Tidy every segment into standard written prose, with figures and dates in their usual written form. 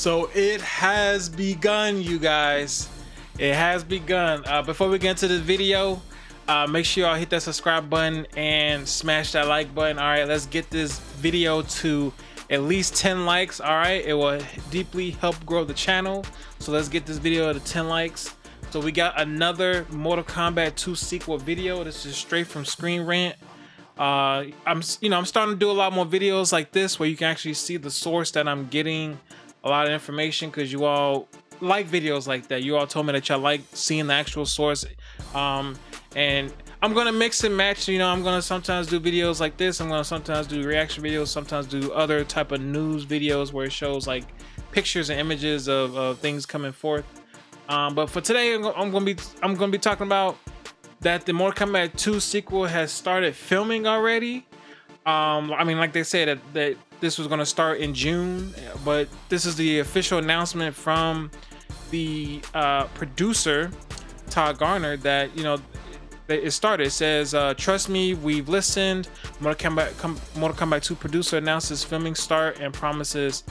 So it has begun, you guys. It has begun. Before we get into this video, make sure y'all hit that subscribe button and smash that like button. All right, let's get this video to at least 10 likes. All right, it will deeply help grow the channel. So let's get this video to 10 likes. So we got another Mortal Kombat 2 sequel video. This is straight from Screen Rant. I'm starting to do a lot more videos like this where you can actually see the source that I'm getting a lot of information, because you all like videos like that. You all told me that y'all like seeing the actual source. And I'm gonna mix and match. I'm gonna sometimes do videos like this. I'm gonna sometimes do reaction videos, sometimes do other type of news videos where it shows like pictures and images of things coming forth. But for today, I'm gonna be talking about that the Mortal Kombat 2 sequel has started filming already. I mean, like they said that this was gonna start in June, but this is the official announcement from the producer Todd Garner that it started. It says, "Trust me, we've listened. Mortal Kombat 2 producer announces filming start and promises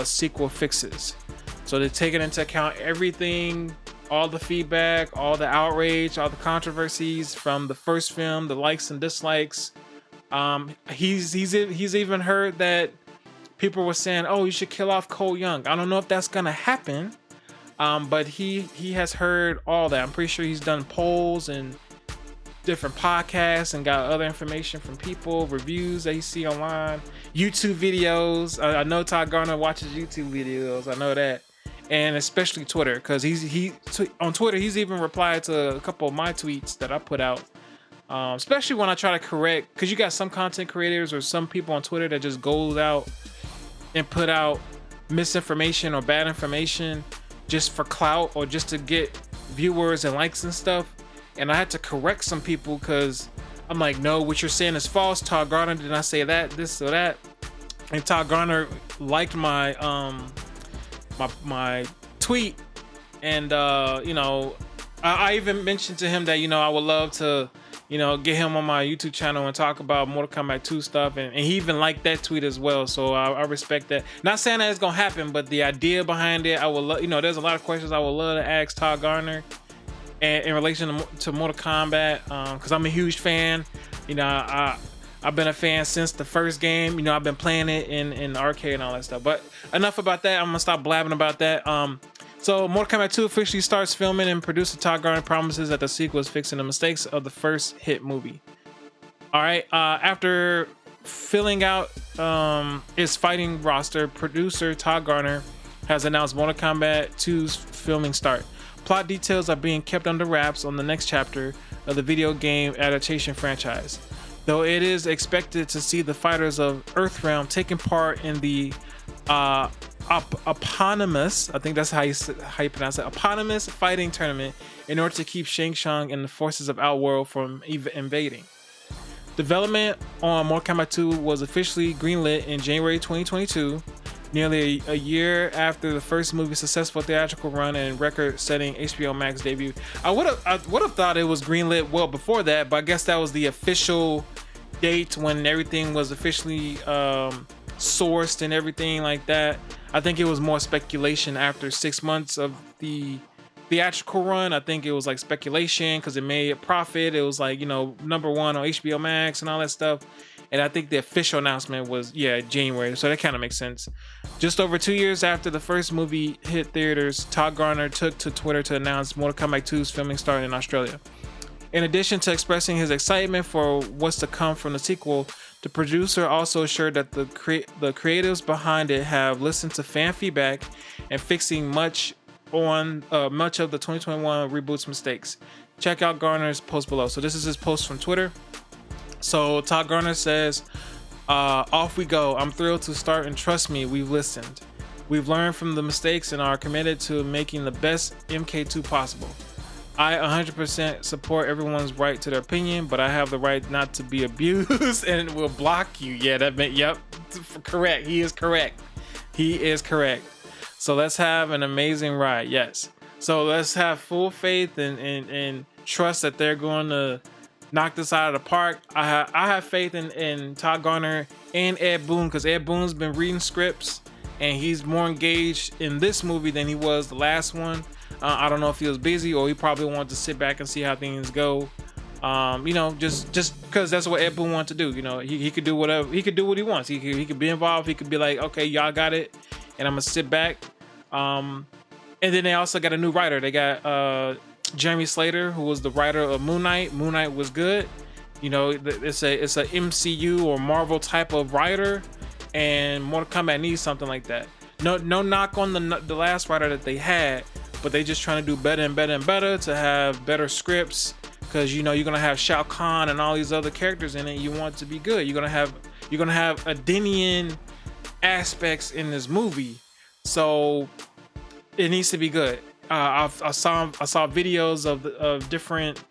sequel fixes." So they're taking into account everything, all the feedback, all the outrage, all the controversies from the first film, the likes and dislikes. He's even heard that people were saying, "Oh, you should kill off Cole Young." I don't know if that's gonna happen, but he has heard all that. I'm pretty sure he's done polls and different podcasts and got other information from people, reviews that you see online, YouTube videos. I know Todd Garner watches YouTube videos. I know that. And especially Twitter, because on Twitter he's even replied to a couple of my tweets that I put out, especially when I try to correct, because you got some content creators or some people on Twitter that just goes out and put out misinformation or bad information just for clout or just to get viewers and likes and stuff. And I had to correct some people because I'm like, no, what you're saying is false. Todd Garner did not say that, this or that. And Todd Garner liked my my tweet, and I even mentioned to him that I would love to get him on my YouTube channel and talk about Mortal Kombat 2 stuff, and he even liked that tweet as well. So I respect that. Not saying that it's gonna happen, but the idea behind it, I would love. There's a lot of questions I would love to ask Todd Garner in relation to Mortal Kombat, because I'm a huge fan. I've been a fan since the first game. I've been playing it in the arcade and all that stuff. But enough about that. I'm gonna stop blabbing about that. So Mortal Kombat 2 officially starts filming, and producer Todd Garner promises that the sequel is fixing the mistakes of the first hit movie. All right. After filling out its fighting roster, producer Todd Garner has announced Mortal Kombat 2's filming start. Plot details are being kept under wraps on the next chapter of the video game adaptation franchise, though it is expected to see the fighters of Earthrealm taking part in the eponymous, I think that's how you pronounce it, eponymous fighting tournament in order to keep Shang Tsung and the forces of Outworld from invading. Development on Mortal Kombat 2 was officially greenlit in January 2022, nearly a year after the first movie's successful theatrical run and record-setting HBO Max debut. I would have thought it was greenlit well before that, but I guess that was the official date when everything was officially sourced and everything like that. I think it was more speculation after 6 months of the theatrical run. I think it was like speculation because it made a profit. It was like, number one on HBO Max and all that stuff. And I think the official announcement was, January. So that kind of makes sense. Just over 2 years after the first movie hit theaters, Todd Garner took to Twitter to announce Mortal Kombat 2's filming started in Australia. In addition to expressing his excitement for what's to come from the sequel, the producer also assured that the creatives behind it have listened to fan feedback and fixing much of the 2021 reboot's mistakes. Check out Garner's post below. So this is his post from Twitter. So Todd Garner says, off we go. I'm thrilled to start, and trust me, we've listened. We've learned from the mistakes and are committed to making the best MK2 possible. I 100% support everyone's right to their opinion, but I have the right not to be abused and will block you. Yeah, yep, correct. He is correct. So let's have an amazing ride. Yes. So let's have full faith and trust that they're going to knock this out of the park. I have faith in Todd Garner and Ed Boon, because Ed Boon's been reading scripts and he's more engaged in this movie than he was the last one. I don't know if he was busy or he probably wanted to sit back and see how things go. You know, just because that's what Ed Boon wanted to do. You know, he could do whatever, he could do what he wants. He could be involved. He could be like, okay, y'all got it, and I'm gonna sit back. And then they also got a new writer. They got Jeremy Slater, who was the writer of Moon Knight. Moon Knight was good. You know, it's a MCU or Marvel type of writer, and Mortal Kombat needs something like that. No knock on the last writer that they had, but they just trying to do better and better and better to have better scripts, because you know you're gonna have Shao Kahn and all these other characters in it. You want it to be good. You're gonna have Adenian aspects in this movie, so it needs to be good. I saw videos of different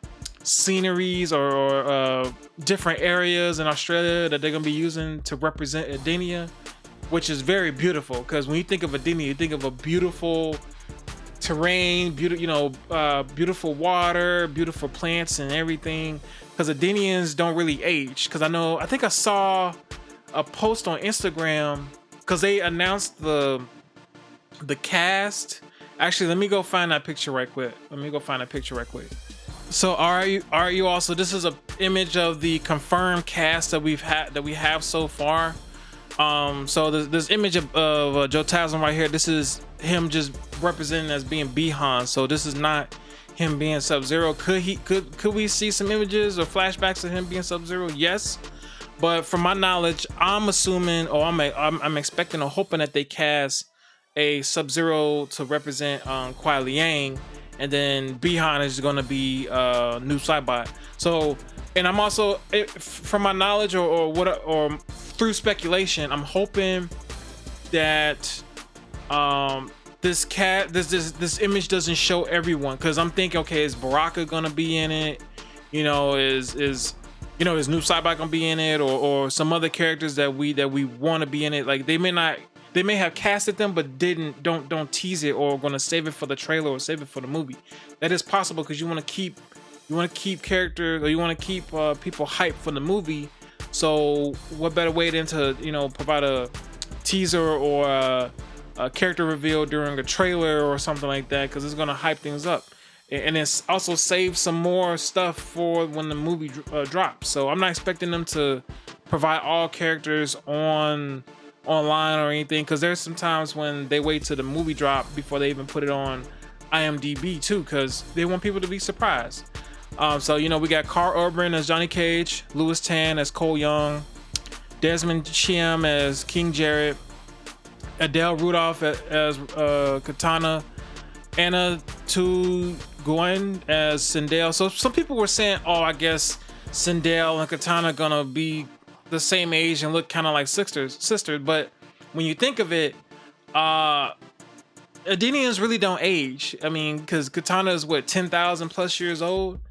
sceneries or different areas in Australia that they're gonna be using to represent Edenia, which is very beautiful. Because when you think of Edenia, you think of a beautiful terrain, beautiful water, beautiful plants and everything. Because Edenians don't really age. Because I think I saw a post on Instagram because they announced the cast. Actually, let me go find that picture right quick. So are you also, this is a image of the confirmed cast that we have so far. So this image of Joe Taslim right here, this is him just representing as being Bihan. So this is not him being Sub-Zero. Could we see some images or flashbacks of him being Sub-Zero? Yes. But from my knowledge, I'm assuming, or I'm expecting or hoping that they cast a Sub-Zero to represent Kuai Liang, and then Bihan is going to be new Saibot. So, and I'm also, from my knowledge or through speculation, I'm hoping that this image doesn't show everyone, because I'm thinking, okay, is Baraka gonna be in it? You know, is new Saibot gonna be in it, or some other characters that we want to be in it? Like they may have casted them but don't tease it, or gonna save it for the trailer or save it for the movie. That is possible, because you want to keep characters, or you want to keep people hyped for the movie. So what better way than to provide a teaser or a character reveal during a trailer or something like that, because it's gonna hype things up, and it's also save some more stuff for when the movie drops. So I'm not expecting them to provide all characters online or anything, because there's some times when they wait till the movie drop before they even put it on IMDb too, because they want people to be surprised. So we got Carl Urban as Johnny Cage, Louis Tan as Cole Young, Desmond Chiam as King Jared, Adele Rudolph as Kitana, Anna Tu Nguyen as Sindel. So some people were saying, oh, I guess Sindel and Kitana gonna be the same age and look kind of like sisters. But when you think of it, Edenians really don't age. I mean, because Kitana is 10,000 plus years old,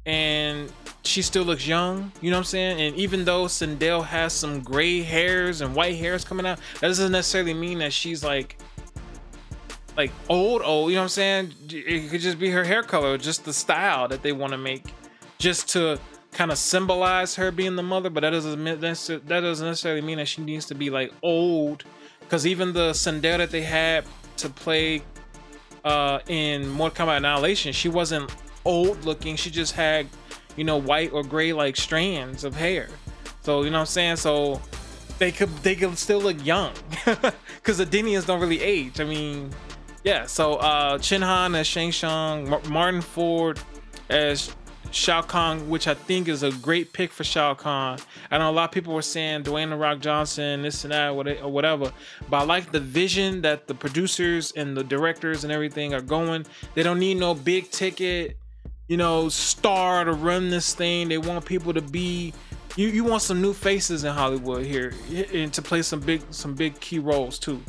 and she still looks young. You know what I'm saying? And even though Sindel has some gray hairs and white hairs coming out, that doesn't necessarily mean that she's like old. You know what I'm saying? It could just be her hair color, just the style that they want to make, just to kind of symbolize her being the mother. But that doesn't necessarily mean that she needs to be like old, because even the Sindel that they had to play in Mortal Kombat Annihilation, she wasn't old looking. She just had white or gray like strands of hair. So you know what I'm saying? So they could still look young, because the Edenians don't really age. I mean, yeah. So Chin Han as Shang Tsung, Martin Ford as Shao Kahn, which I think is a great pick for Shao Kahn. I know a lot of people were saying Dwayne "The Rock" Johnson, this and that, or whatever, but I like the vision that the producers and the directors and everything are going. They don't need no big ticket, star to run this thing. They want people to be, you want some new faces in Hollywood here, and to play some big key roles too.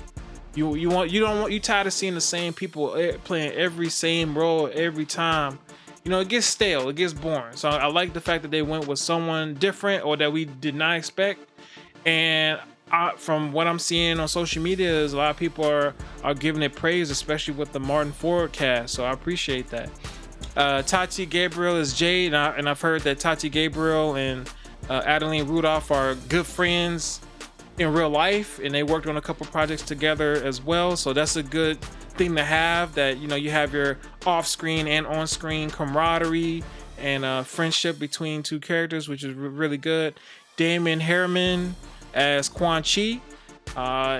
You tired of seeing the same people playing every same role every time. It gets stale, it gets boring. So I like the fact that they went with someone different, or that we did not expect. And from what I'm seeing on social media, is a lot of people are giving it praise, especially with the Martin Ford cast. So I appreciate that. Tati Gabriel is Jade, and I've heard that Tati Gabriel and Adeline Rudolph are good friends. in real life, and they worked on a couple projects together as well. So that's a good thing to have, that you know you have your off-screen and on-screen camaraderie and friendship between two characters, which is really good. Damon Harriman as Quan Chi,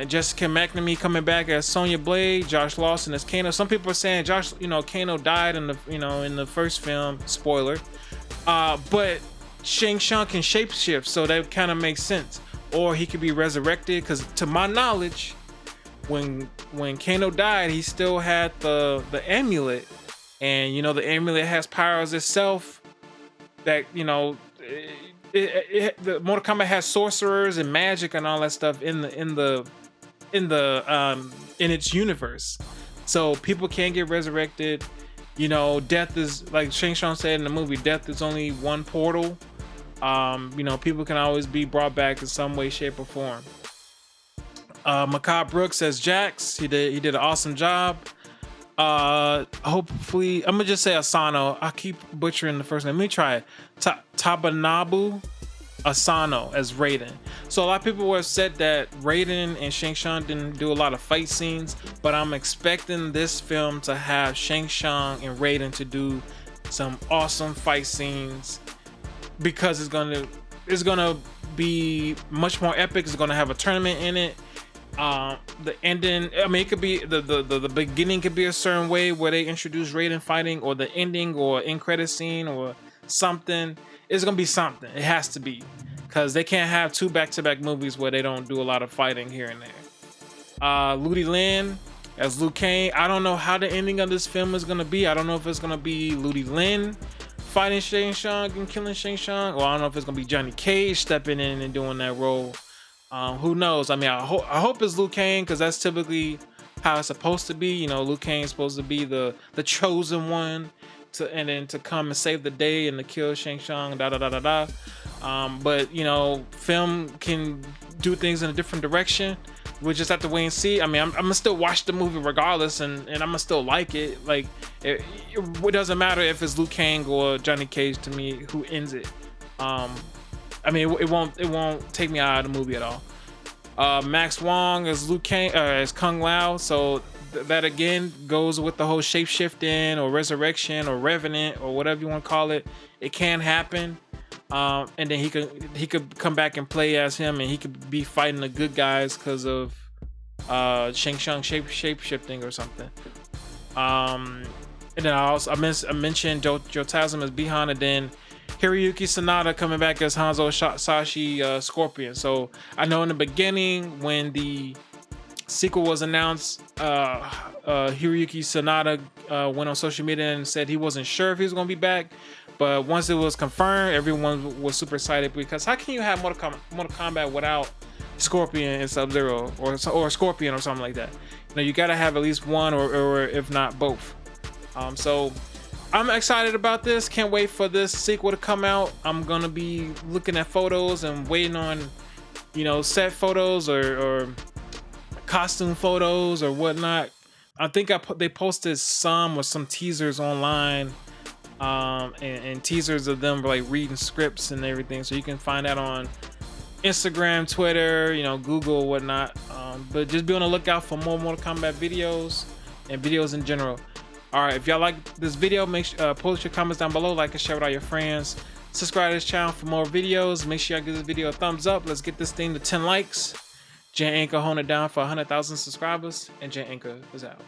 Jessica McNamee coming back as Sonya Blade, Josh Lawson as Kano. Some people are saying Kano died in the first film, spoiler, but Shang Tsung can shapeshift, so that kind of makes sense. Or he could be resurrected, because to my knowledge, when Kano died, he still had the amulet, and the amulet has powers itself that the Mortal Kombat has sorcerers and magic and all that stuff in its universe, so people can get resurrected. Death is, like Shang Tsung said in the movie, death is only one portal. People can always be brought back in some way, shape, or form. Macabre Brooks as Jax. He did an awesome job. Hopefully, I'm gonna just say Asano. I keep butchering the first name. Let me try it. Tabanabu Asano as Raiden. So a lot of people have said that Raiden and Shang Tsung didn't do a lot of fight scenes, but I'm expecting this film to have Shang Tsung and Raiden to do some awesome fight scenes, because it's gonna be much more epic. It's gonna have a tournament in it. The ending, I mean, it could be the beginning could be a certain way where they introduce Raiden fighting, or the ending or end credit scene or something. It's gonna be something. It has to be, because they can't have two back-to-back movies where they don't do a lot of fighting here and there. Ludi Lin as Liu Kang. I don't know how the ending of this film is gonna be. I don't know if it's gonna be Ludi Lin fighting Shang Tsung and killing Shang Tsung, or I don't know if it's gonna be Johnny Cage stepping in and doing that role. Who knows? I mean, I hope it's Liu Kang, because that's typically how it's supposed to be. Liu Kang is supposed to be the chosen one and then to come and save the day and to kill Shang Tsung. But film can do things in a different direction. We'll just have to wait and see. I mean, I'm gonna still watch the movie regardless, and I'm gonna still like it. Like, it doesn't matter if it's Liu Kang or Johnny Cage to me who ends it. I mean, it won't take me out of the movie at all. Max Wong as Liu Kang, as Kung Lao. So that again goes with the whole shape-shifting or resurrection or revenant or whatever you want to call it. It can happen. And then he could come back and play as him, and he could be fighting the good guys because of Shang Tsung shape-shifting or something. And then I mentioned Joe Taslim as Bihan, and then Hiroyuki Sanada coming back as Hanzo Sashi Scorpion. So I know in the beginning when the sequel was announced, Hiroyuki Sanada went on social media and said he wasn't sure if he was going to be back. But once it was confirmed, everyone was super excited, because how can you have Mortal Kombat without Scorpion and Sub-Zero or Scorpion or something like that? You got to have at least one or if not both. So I'm excited about this. Can't wait for this sequel to come out. I'm gonna be looking at photos and waiting on, set photos or costume photos or whatnot. I think they posted some teasers online, and teasers of them like reading scripts and everything. So you can find that on Instagram, Twitter, Google, whatnot. But just be on the lookout for more Mortal Kombat videos and videos in general. All right, if y'all like this video, make sure post your comments down below, like and share with all your friends. Subscribe to this channel for more videos. Make sure y'all give this video a thumbs up. Let's get this thing to 10 likes. Jan Anchor holding it down for 100,000 subscribers, and Jan Anchor is out.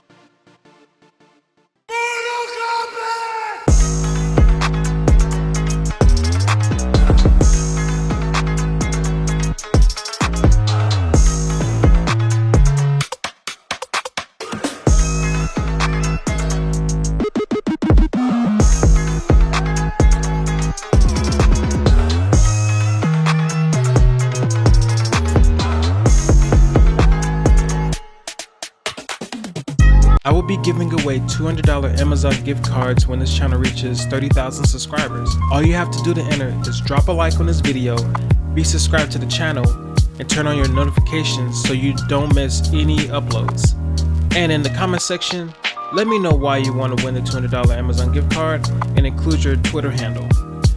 I will be giving away $200 Amazon gift cards when this channel reaches 30,000 subscribers. All you have to do to enter is drop a like on this video, be subscribed to the channel, and turn on your notifications so you don't miss any uploads. And in the comment section, let me know why you want to win the $200 Amazon gift card and include your Twitter handle.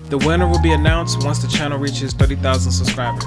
The winner will be announced once the channel reaches 30,000 subscribers.